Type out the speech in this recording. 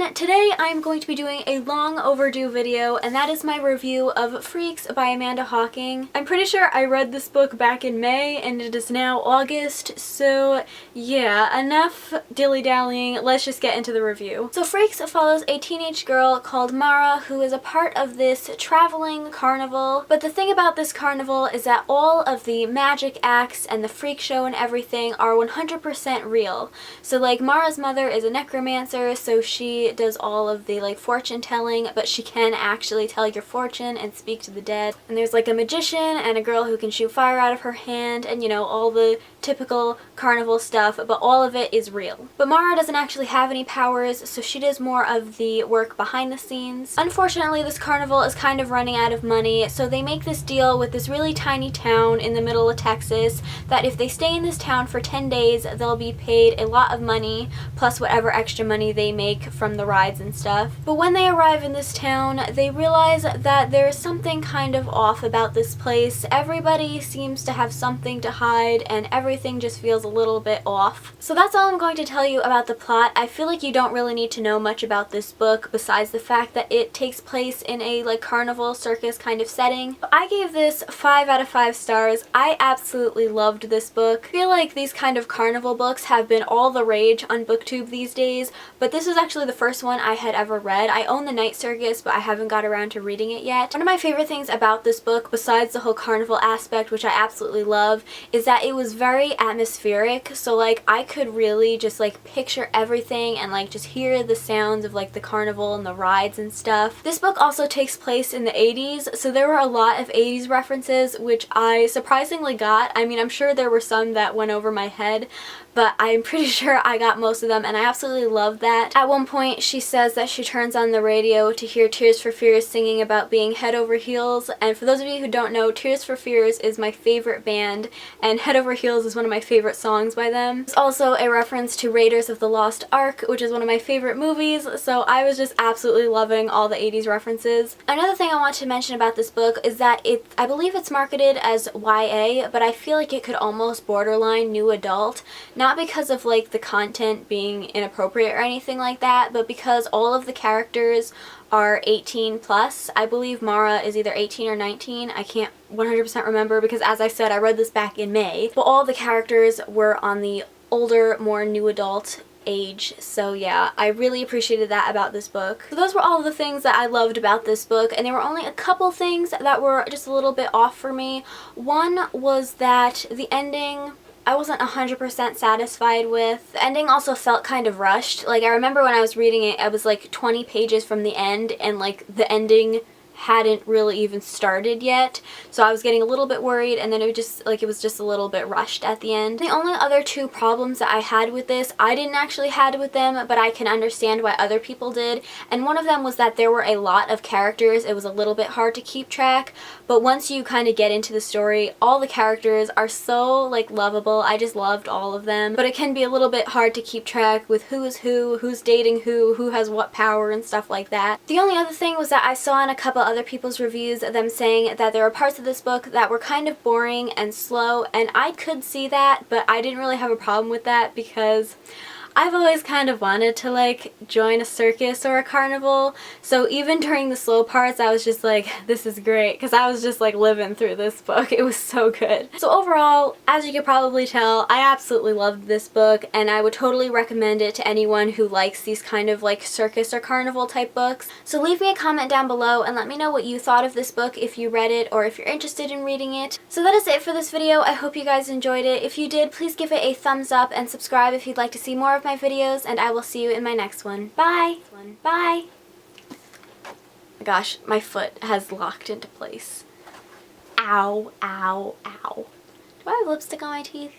everyone! Today I'm going to be doing a long overdue video, and that is my review of Freaks by Amanda Hawking. I'm pretty sure I read this book back in May and it is now August, so yeah, enough dilly-dallying, let's just get into the review. So Freaks follows a teenage girl called Mara who is a part of this traveling carnival, but the thing about this carnival is that all of the magic acts and the freak show and everything are 100% real. So like Mara's mother is a necromancer, so she does all of the like fortune telling, but she can actually tell your fortune and speak to the dead. And there's like a magician and a girl who can shoot fire out of her hand and you know, all the typical carnival stuff, but all of it is real. But Mara doesn't actually have any powers, so she does more of the work behind the scenes. Unfortunately, this carnival is kind of running out of money, so they make this deal with this really tiny town in the middle of Texas that if they stay in this town for 10 days, they'll be paid a lot of money, plus whatever extra money they make from the rides and stuff. But when they arrive in this town, they realize that there's something kind of off about this place. Everybody seems to have something to hide, and everything just feels a little bit off. So that's all I'm going to tell you about the plot. I feel like you don't really need to know much about this book besides the fact that it takes place in a like carnival circus kind of setting. But I gave this 5 out of 5 stars. I absolutely loved this book. I feel like these kind of carnival books have been all the rage on BookTube these days, but this was actually the first one I had ever read. I own The Night Circus, but I haven't got around to reading it yet. One of my favorite things about this book, besides the whole carnival aspect, which I absolutely love, is that it was very atmospheric. So like I could really just like picture everything and like just hear the sounds of like the carnival and the rides and stuff. This book also takes place in the 80s, so there were a lot of 80s references, which I surprisingly got. I mean, I'm sure there were some that went over my head, but I'm pretty sure I got most of them, and I absolutely love that. At one point, she says that she turns on the radio to hear Tears for Fears singing about being head over heels, and for those of you who don't know, Tears for Fears is my favorite band, and Head Over Heels is one of my favorite songs by them. It's also a reference to Raiders of the Lost Ark, which is one of my favorite movies, so I was just absolutely loving all the 80s references. Another thing I want to mention about this book is that I believe it's marketed as YA, but I feel like it could almost borderline new adult. Not because of like the content being inappropriate or anything like that, but because all of the characters are 18 plus. I believe Mara is either 18 or 19. I can't 100% remember because, as I said, I read this back in May. But all the characters were on the older, more new adult age, so yeah, I really appreciated that about this book. So those were all of the things that I loved about this book, and there were only a couple things that were just a little bit off for me. One was that the ending I wasn't 100% satisfied with. The ending also felt kind of rushed. Like, I remember when I was reading it, I was like 20 pages from the end, and like the ending hadn't really even started yet, so I was getting a little bit worried, and then it was just a little bit rushed at the end. The only other two problems that I had with this, I didn't actually had with them, but I can understand why other people did, and one of them was that there were a lot of characters. It was a little bit hard to keep track, but once you kind of get into the story, all the characters are so like lovable. I just loved all of them, but it can be a little bit hard to keep track with who is who's dating who has what power and stuff like that. The only other thing was that I saw in a couple other people's reviews them saying that there were parts of this book that were kind of boring and slow, and I could see that, but I didn't really have a problem with that because I've always kind of wanted to like join a circus or a carnival, so even during the slow parts I was just like, this is great, because I was just like living through this book. It was so good. So overall, as you could probably tell, I absolutely loved this book, and I would totally recommend it to anyone who likes these kind of like circus or carnival type books. So leave me a comment down below and let me know what you thought of this book if you read it or if you're interested in reading it. So that is it for this video. I hope you guys enjoyed it. If you did, please give it a thumbs up and subscribe if you'd like to see more of my videos, and I will see you in my next one. Bye! Bye! Gosh, my foot has locked into place. Ow, ow, ow. Do I have lipstick on my teeth?